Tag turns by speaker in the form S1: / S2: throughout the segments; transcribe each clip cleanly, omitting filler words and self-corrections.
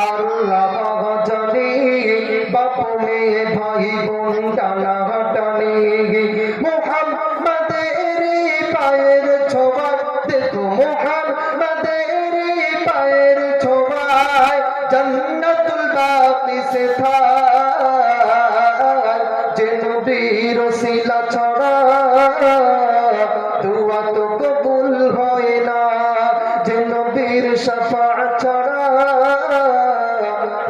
S1: আর lava জানি বাপ মেয়ে ভাই বোন টানা টানি। মুহাম্মাদের পায়ের ছোঁয়া দেখো মুহাম্মাদের পায়ের ছোঁয়ায় জান্নাতুল বাকি সে থায়। যে নবীর ওসিলা ছাড়া দুয়া তো কবুল হয় না, যে নবীর শাফাআত ছাড়া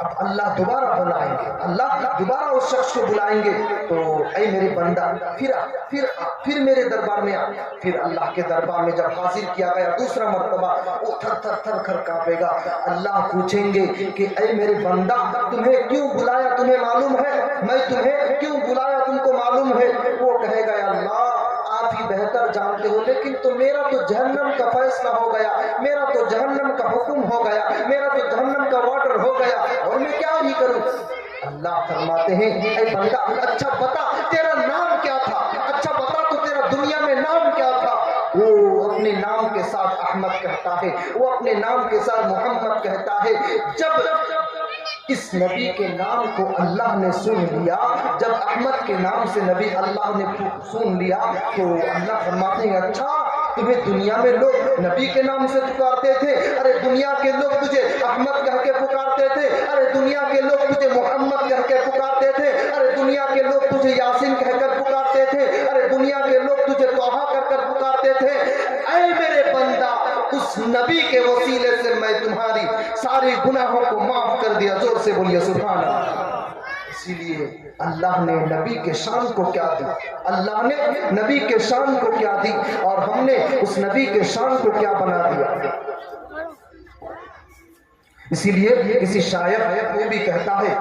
S1: اب اللہ دوبارہ بلائیں گے، اللہ دوبارہ اس شخص کو بلائیں گے تو اے میرے بندہ پھر میرے دربار میں آ۔ پھر اللہ کے دربار میں جب حاضر کیا گیا دوسرا مرتبہ، وہ تھر تھر کانپے گا۔ اللہ پوچھیں گے کہ اے میرے بندہ تمہیں کیوں بلایا، تمہیں معلوم ہے میں تمہیں کیوں بلایا، تم کو معلوم ہے؟ وہ کہے گا یا اللہ آپ ہی بہتر جانتے ہو، لیکن تو میرا تو جہنم کا فیصلہ ہو گیا، میرا تو جہنم کا حکم ہو گیا، میرا تو جہنم کا آرڈر ہو گیا، اور میں کیا ہی کروں؟ اللہ فرماتے ہیں اے بندہ اچھا بتا تیرا نام کیا تھا، اچھا بتا تو تیرا دنیا میں نام کیا تھا؟ وہ اپنے نام کے ساتھ احمد کہتا ہے، وہ اپنے نام کے ساتھ محمد کہتا ہے۔ جب اس نبی کے نام کو اللہ نے سن لیا، جب احمد کے نام سے نبی اللہ نے سن لیا تو اللہ فرماتے ہیں اچھا تمہیں دنیا میں لوگ نبی کے نام سے پکارتے تھے، ارے دنیا کے لوگ تجھے احمد کہہ کے پکارتے تھے، ارے دنیا کے لوگ تجھے محمد کہہ کے پکارتے تھے، ارے دنیا کے لوگ تجھے یاسین کہہ کر پکارتے تھے، ارے دنیا کے لوگ تجھے توحہ کہہ کر پکارتے تھے، اے میرے بندہ اس نبی کے وسیلے سے میں تمہاری ساری گناہوں کو معاف کر دیا۔ زور سے بولیے سبحان اللہ۔ اسی لیے اللہ نے نبی کے شان کو کیا دی، اللہ نے نبی کے شان کو کیا دی، اور ہم نے اس نبی کے شان کو کیا بنا دیا۔ اسی لیے کسی شاعر یہ بھی کہتا ہے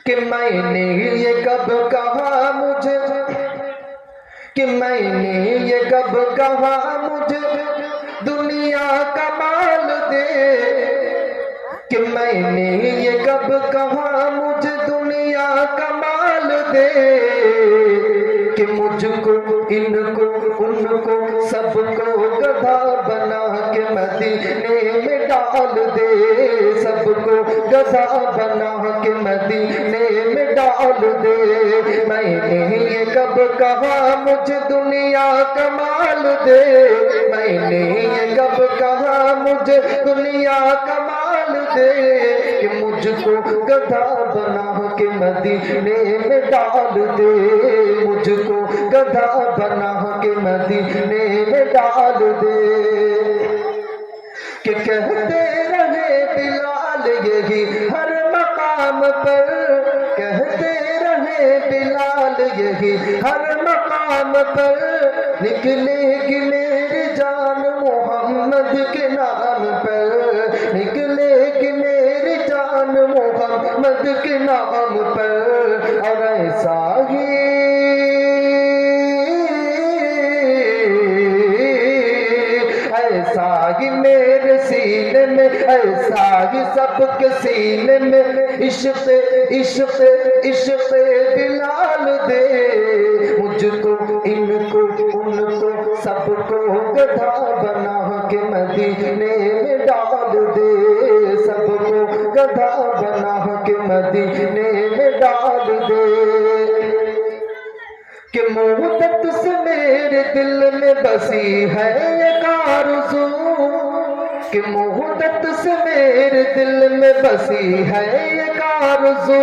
S1: کہ میں نے یہ کب کہا مجھے، کہ میں نے یہ کب کہا مجھے دنیا کا مال دے، کہ میں نے یہ کب کہا مجھے دنیا کا مال دے، کہ مجھ کو ان کو ان کو سب کو گدھا بنا کے مدینے میں ڈال دے، سب کو گدھا بنا کے مدینے میں ڈال دے۔ میں نے یہ کب کہا مجھے دنیا کا مال دے، میں نے یہ کب کہا مجھے دنیا کا مال دے، کہ مجھ کو گدھا بنا کے مدینے میں ڈال دے، مجھ کو گدھا بنا کے مدینے میں ڈال دے۔ کہ کہتے رہے بلال یہی ہر مقام پر، کہتے رہے بلال یہی ہر مقام پر، نکلے گی میری جان محمد کے نام پر، نکلے گی میری جان محمد کے نام پر، اور ایسا ہی ایسا ہی میرے سینے میں، ایسا ہی سب کے سینے میں عشق عشق عشق بلال دے، مجھ کو ان کو ان کو سب کو گدھا بنا کے مدینے میں ڈال دے، سب کو گدھا بنا کے مدینے میں ڈال دے۔ کہ مدت سے میرے دل میں بسی ہے ایک آرزو، کہ مدت سے میرے دل میں بسی ہے ایک آرزو،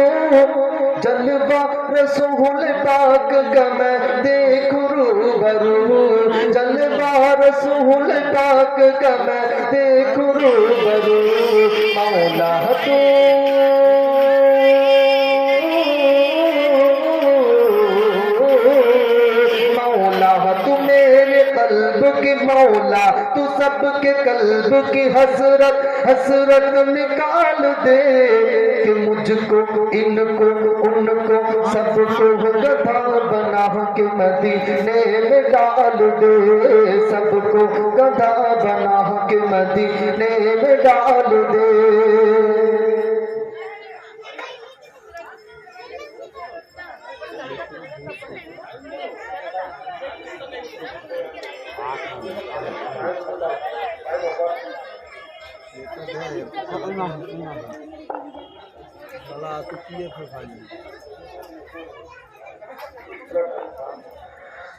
S1: جلوہ رسول پاک کا میں دیکھوں روبرو، جلوہ رسول پاک کا میں دیکھوں روبرو، مولا تو قلب کی مولا، تو سب کے قلب کی حسرت حسرت نکال دے، کہ مجھ کو ان کو ان کو سب کو گدھا بنا کے مدینے میں ڈال دے، سب کو گدھا بنا کے مدینے میں ڈال دے۔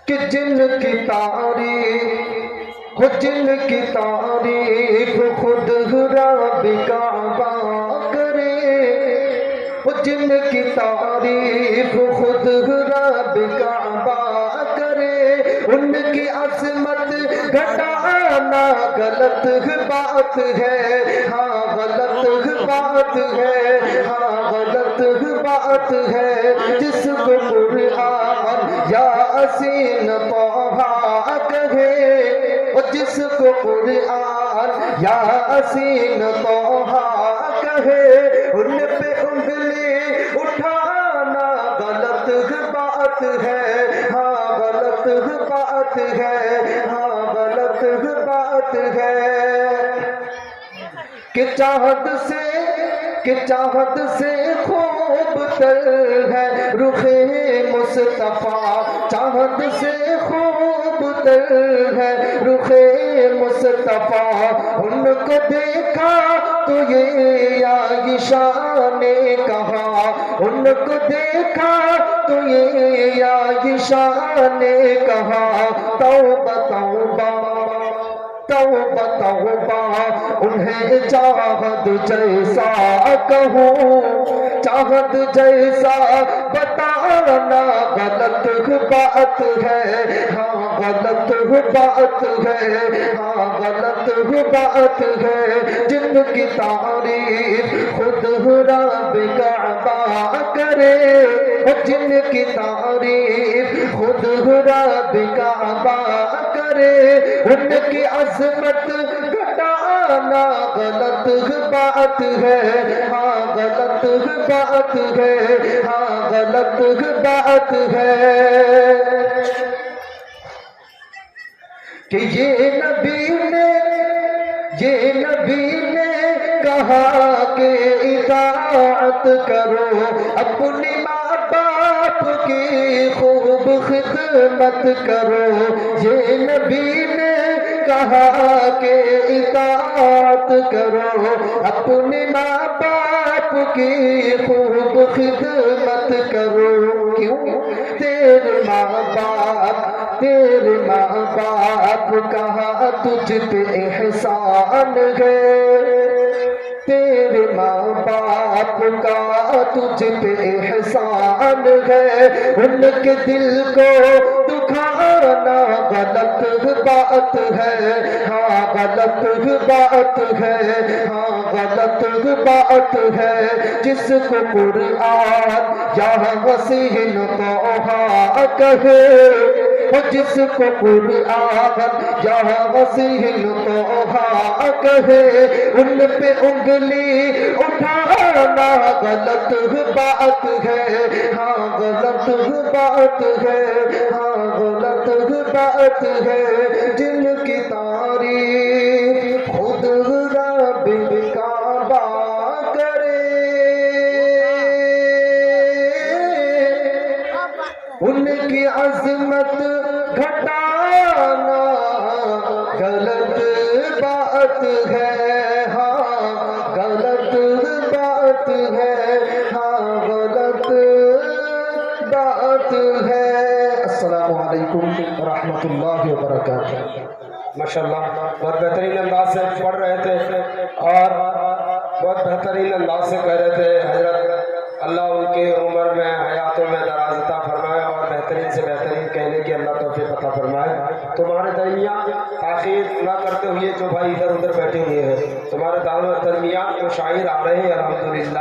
S1: کہ جن کی تعریف ہو، جن کی تعریف خود رب کعبہ کرے، وہ جن کی تعریف خود رب کعبہ کرے، ان کی عظمت گھٹانا غلط بات ہے، ہاں غلط بات ہے، ہاں غلط بات ہے، جس کو قرآن یاسین طہ کہے، اور جس کو قرآن یاسین طہ کہے، ان پہ انگلی اٹھانا غلط بات ہے، ہاں غلط بات ہے، ہاں غلط بات ہے۔ کہ چاہت سے خوب تر ہے رخ مصطفیٰ، چاہت سے خوب تر ہے رخ مصطفیٰ، ان کو دیکھا تو یہ عائشہ نے کہا، ان کو دیکھا تو یہ عائشہ نے کہا، توبہ توبہ توبہ توبہ، انہیں چاہت جیسا کہوں، چاہت جیسا بتانا غلط بات ہے، ہاں غلط بات ہے، ہاں غلط بات ہے، جن کی تعریف خود رب کعبہ کرے، جن کی تعریف خود رب کعبہ کرے، ان کی عظمت گھٹانا غلط بات ہے، ہاں غلط بات ہے، ہاں غلط بات ہے۔ کہ یہ نبی نے کہا کہ اطاعت کرو، اپنی ماں باپ کی خوب خدمت کرو، یہ نبی نے کہا کہ اطاعت کرو، اپنی ماں باپ کی خوب خدمت کرو، کیوں؟ تیرے ماں باپ کہا تجھ پہ احسان ہے، تیرے ماں باپ کا تجھ پہ احسان ہے، ان کے دل کو دکھانا غلط بات ہے، ہاں غلط بات ہے، ہاں غلط بات ہے، جس کو قرآن یاسین طہ کہے، جس کو قرآن یاسین طہ کہے، ان پہ انگلی اٹھانا غلط بات ہے، ہاں غلط بات ہے، ہاں غلط بات ہے، جن کی تعریف خود رب کعبہ کرے، ان کی عظمت گھٹانا غلط بات ہے، ہاں غلط بات ہے، ہاں غلط بات ہے۔ السلام علیکم ورحمۃ اللہ وبرکاتہ۔
S2: ماشاءاللہ بہت بہترین انداز سے پڑھ رہے تھے اور بہت بہترین انداز سے کہہ رہے تھے۔ حضرت اللہ ان کے عمر میں حیاتوں میں دراز عطا فرمائے اور بہترین سے بہترین کہنے کی اللہ توفیق عطا فرمائے۔ تمہارے درمیان تاخیر نہ کرتے ہوئے جو بھائی ادھر ادھر بیٹھے ہوئے ہیں، تمہارے درمیان جو شاعر آ رہے ہیں الحمدللہ